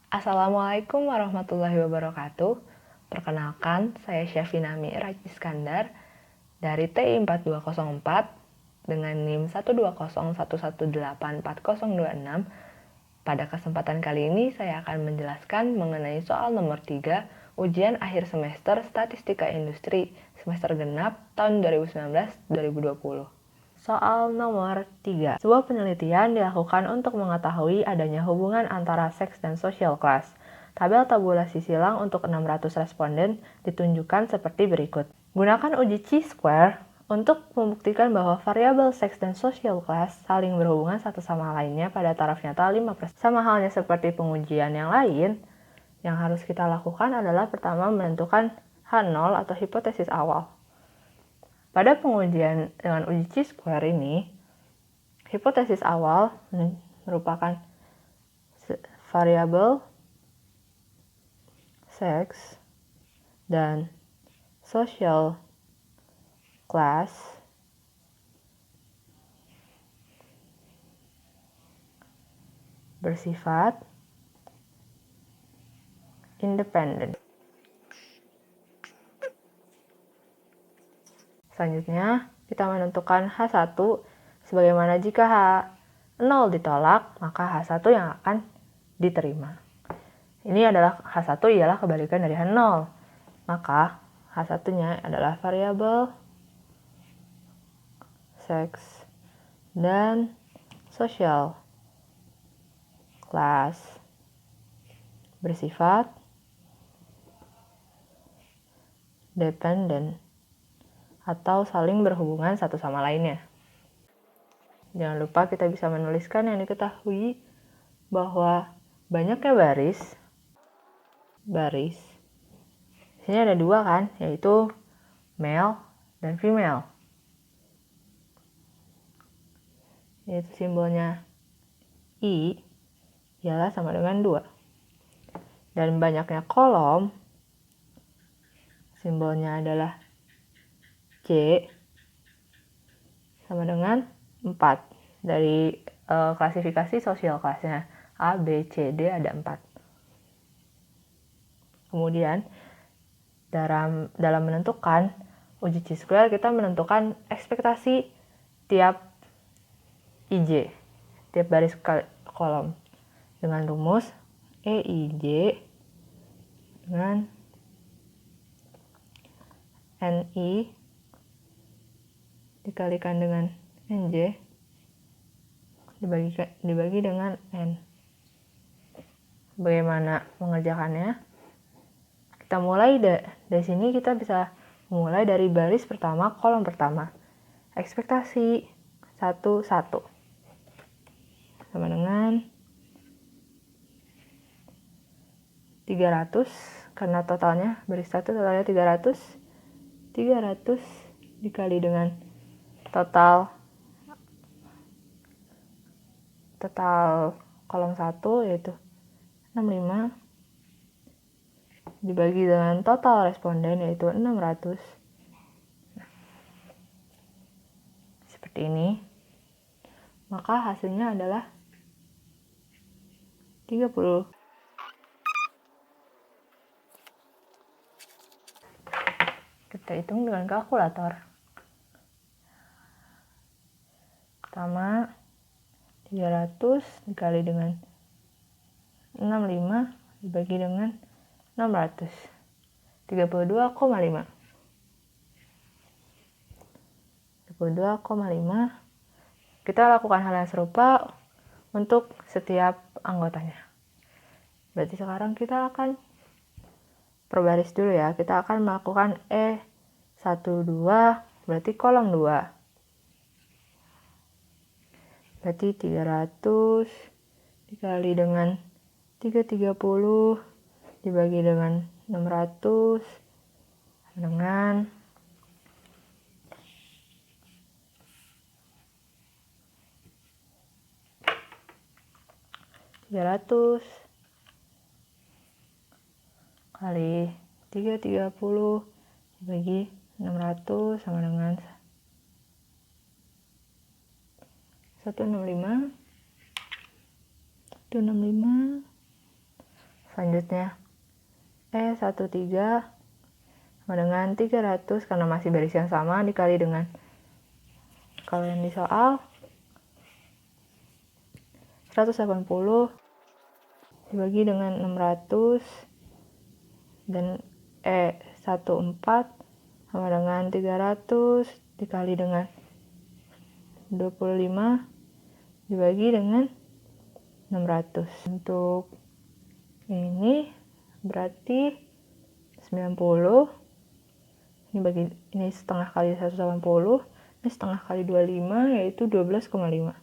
Assalamualaikum warahmatullahi wabarakatuh. Perkenalkan, saya Syafina Mi'raj Iskandar dari TI 4204 dengan NIM 12011184026. Pada kesempatan kali ini saya akan menjelaskan mengenai soal nomor 3 ujian akhir semester Statistika Industri semester genap tahun 2019-2020. Soal nomor 3. Sebuah penelitian dilakukan untuk mengetahui adanya hubungan antara seks dan social class. Tabel tabulasi silang untuk 600 responden ditunjukkan seperti berikut. Gunakan uji chi-square untuk membuktikan bahwa variabel seks dan social class saling berhubungan satu sama lainnya pada taraf nyata 5%. Sama halnya seperti pengujian yang lain, yang harus kita lakukan adalah pertama menentukan H0 atau hipotesis awal. Pada pengujian dengan uji chi-square ini, hipotesis awal merupakan variabel seks dan social class bersifat independen. Selanjutnya, kita menentukan H1 sebagaimana jika H0 ditolak, maka H1 yang akan diterima. Ini adalah H1 ialah kebalikan dari H0. Maka H1-nya adalah variabel seks dan social class bersifat dependen atau saling berhubungan satu sama lainnya. Jangan lupa kita bisa menuliskan yang diketahui bahwa banyaknya baris. Di sini ada dua kan, yaitu male dan female. Yaitu simbolnya I ialah sama dengan 2. Dan banyaknya kolom, simbolnya adalah C sama dengan 4. Dari klasifikasi sosial kelasnya A, B, C, D ada 4. Kemudian dalam menentukan uji chi-square kita menentukan ekspektasi tiap IJ, tiap baris kolom dengan rumus EIJ dengan NI dikalikan dengan NJ dibagi dengan N. Bagaimana mengerjakannya? Kita mulai dari sini, kita bisa mulai dari baris pertama, kolom pertama. Ekspektasi 1, 1 sama dengan 300, karena totalnya baris 1 totalnya 300 dikali dengan total kolom 1 yaitu 65 dibagi dengan total responden yaitu 600. Seperti ini. Maka hasilnya adalah 30. Kita hitung dengan kalkulator. Pertama, 300 dikali dengan 65 dibagi dengan 600. 32,5. 32,5. Kita lakukan hal yang serupa untuk setiap anggotanya. Berarti sekarang kita akan perbaris dulu ya. Kita akan melakukan E12, berarti kolom 2. Berarti 300 dikali dengan 330 dibagi dengan 600 dengan 300 kali 330 dibagi 600 sama dengan 165 Selanjutnya E13 sama dengan 300 karena masih baris yang sama dikali dengan, kalau yang di soal 180 dibagi dengan 600 dan E14 sama dengan 300 dikali dengan 25 dibagi dengan 600. Untuk ini berarti 90, ini setengah kali 180, ini setengah kali 25 yaitu 12,5.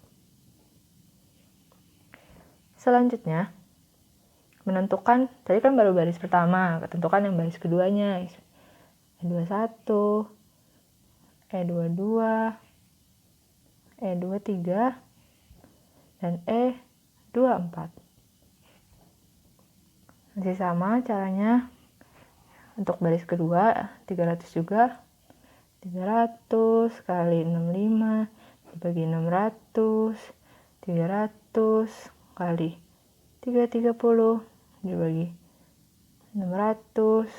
Selanjutnya menentukan, tadi kan baru baris pertama, tentukan yang baris keduanya, E21, E22, E23, dan E24. Masih sama caranya untuk baris kedua, 300 juga, 300 kali 65 dibagi 600, 300 kali 330 dibagi 600,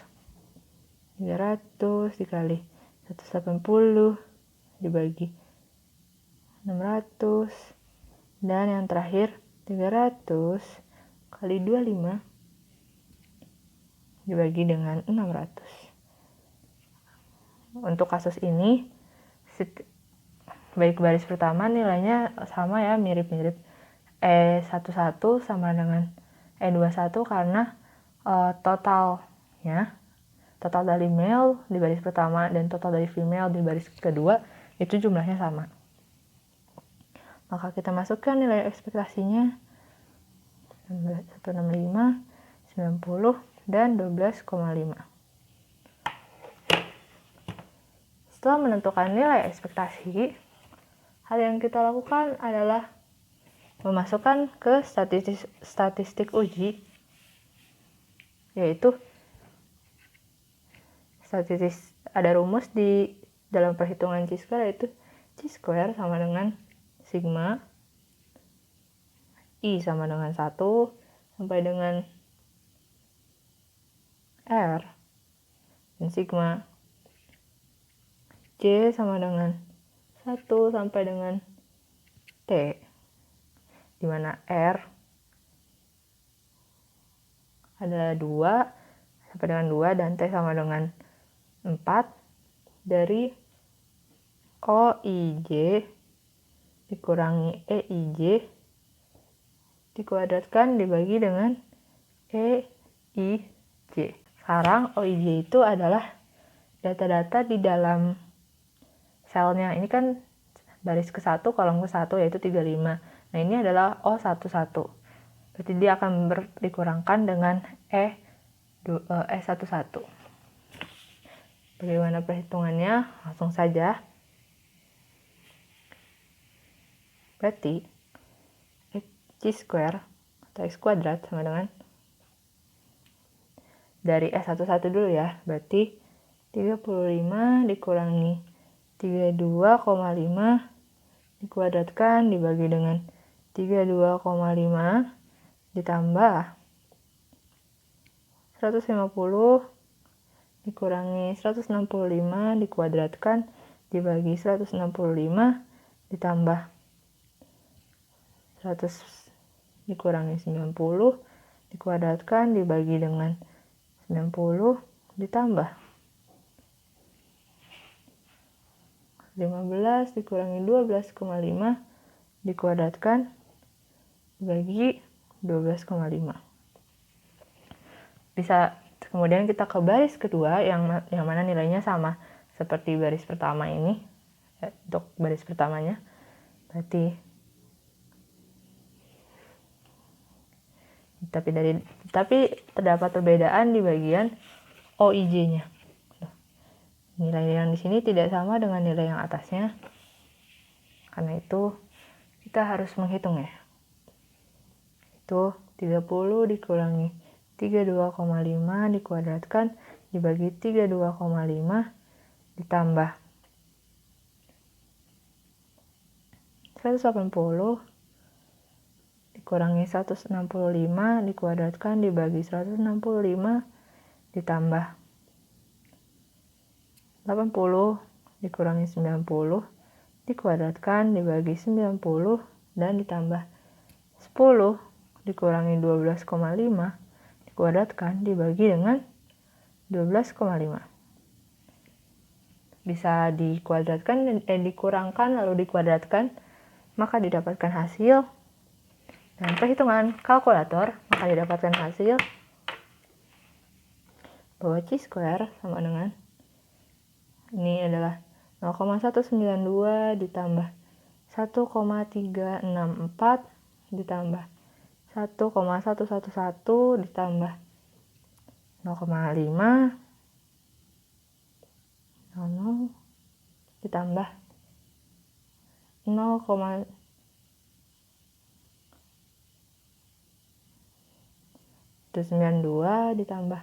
300 dikali 180 dibagi 600, dan yang terakhir 300 kali 25 dibagi dengan 600. Untuk kasus ini baik baris pertama nilainya sama ya, mirip-mirip. E11 sama dengan E21 karena totalnya, total dari male di baris pertama dan total dari female di baris kedua itu jumlahnya sama. Maka kita masukkan nilai ekspektasinya 165, 90, dan 12,5. Setelah menentukan nilai ekspektasi, hal yang kita lakukan adalah memasukkan ke statistik uji, yaitu ada rumus di dalam perhitungan chi-square, yaitu chi-square sama dengan sigma I sama dengan 1 sampai dengan R, dan sigma J sama dengan 1 sampai dengan T, di mana R adalah 2 sampai dengan 2 dan T sama dengan 4 dari OIJ dikurangi EIJ dikuadratkan dibagi dengan EIJ. Sekarang OIJ itu adalah data-data di dalam selnya. Ini kan baris ke-1, kolom ke-1 yaitu 35. Nah, ini adalah O11. Berarti dia akan dikurangkan dengan E11. Bagaimana perhitungannya? Langsung saja. Berarti chi-square atau x kuadrat sama dengan, dari S11 dulu ya, berarti 35 dikurangi 32,5 dikuadratkan dibagi dengan 32,5 ditambah 150 dikurangi 165 dikuadratkan dibagi 165 ditambah 100 dikurangi 90 dikuadratkan dibagi dengan 90 ditambah 15 dikurangi 12,5 dikuadratkan dibagi 12,5. Bisa kemudian kita ke baris kedua yang mana nilainya sama seperti baris pertama ini. Untuk baris pertamanya berarti tapi terdapat perbedaan di bagian OIJ-nya. Nilai yang di sini tidak sama dengan nilai yang atasnya. Karena itu kita harus menghitung ya. Itu 30 dikurangi 32,5 dikuadratkan dibagi 32,5 ditambah 180 dikurangi 165 dikuadratkan dibagi 165 ditambah 80 dikurangi 90 dikuadratkan dibagi 90 dan ditambah 10 dikurangi 12,5 dikuadratkan dibagi dengan 12,5. Bisa dikurangkan lalu dikuadratkan, maka didapatkan hasil. Dan perhitungan kalkulator, maka didapatkan hasil bahwa C² sama dengan ini adalah 0,192 ditambah 1,364 ditambah 1,111 ditambah 0,5 ditambah 0,192 ditambah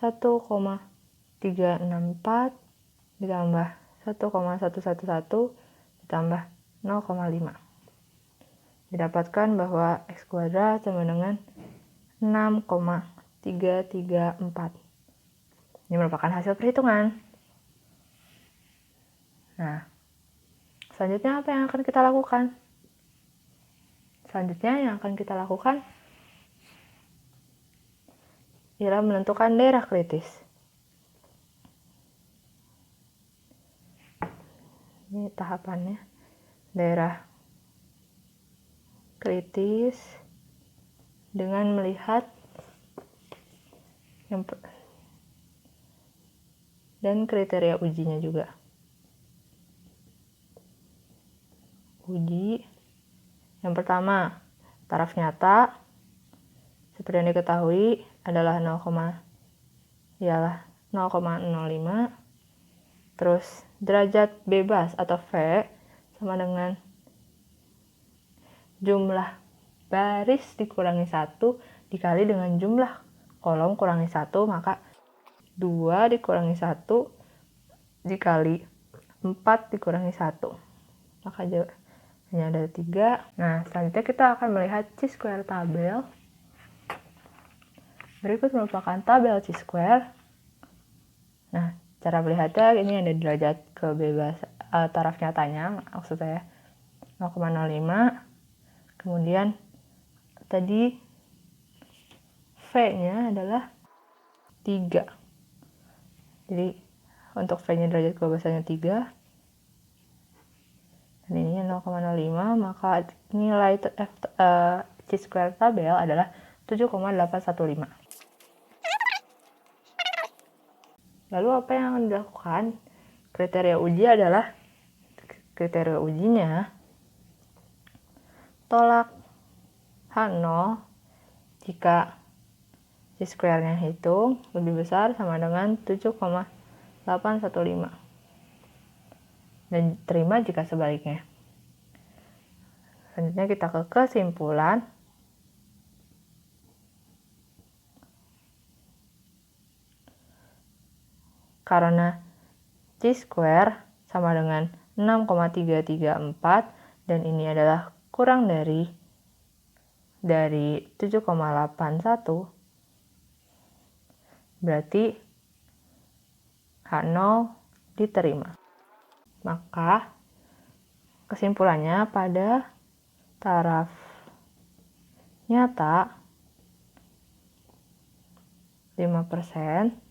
1,364 ditambah 1,111 ditambah 0,5. Didapatkan bahwa X² sama dengan 6,334. Ini merupakan hasil perhitungan. Nah, selanjutnya apa yang akan kita lakukan? Selanjutnya yang akan kita lakukan ialah menentukan daerah kritis. Ini tahapannya. Daerah kritis dengan melihat dan kriteria ujinya juga. Uji yang pertama, taraf nyata seperti yang diketahui adalah 0,05. Terus derajat bebas atau V sama dengan jumlah baris dikurangi 1 dikali dengan jumlah kolom kurangi 1, maka 2 dikurangi 1 dikali 4 dikurangi 1. Maka jawabannya ada 3. Nah, selanjutnya kita akan melihat C² tabel. Berikut merupakan tabel C². Nah, cara melihatnya ini ada derajat kebebasan taraf nyatanya, maksud saya 0,05. Kemudian tadi V-nya adalah 3. Jadi untuk V-nya derajat kebebasannya 3. Dan ini 0,05, maka nilai C² tabel adalah 7,815. Lalu apa yang akan dilakukan? Kriteria uji adalah kriteria ujinya tolak H0 jika C²-nya hitung lebih besar sama dengan 7,815 dan terima jika sebaliknya. Selanjutnya kita ke kesimpulan. Karena C² sama dengan 6,334 dan ini adalah kurang dari 7,81, berarti H0 diterima. Maka kesimpulannya pada taraf nyata 5%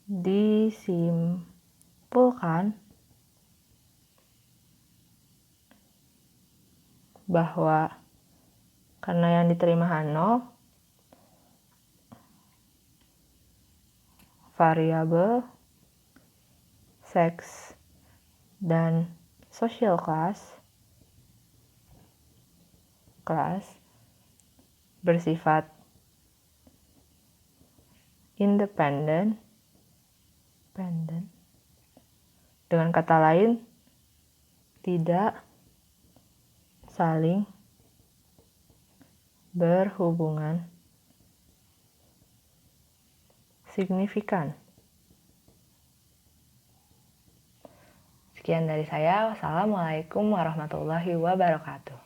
disimpulkan bahwa karena yang diterima H0 variabel seks dan social class bersifat independen. Dengan kata lain, tidak saling berhubungan signifikan. Sekian dari saya. Wassalamualaikum warahmatullahi wabarakatuh.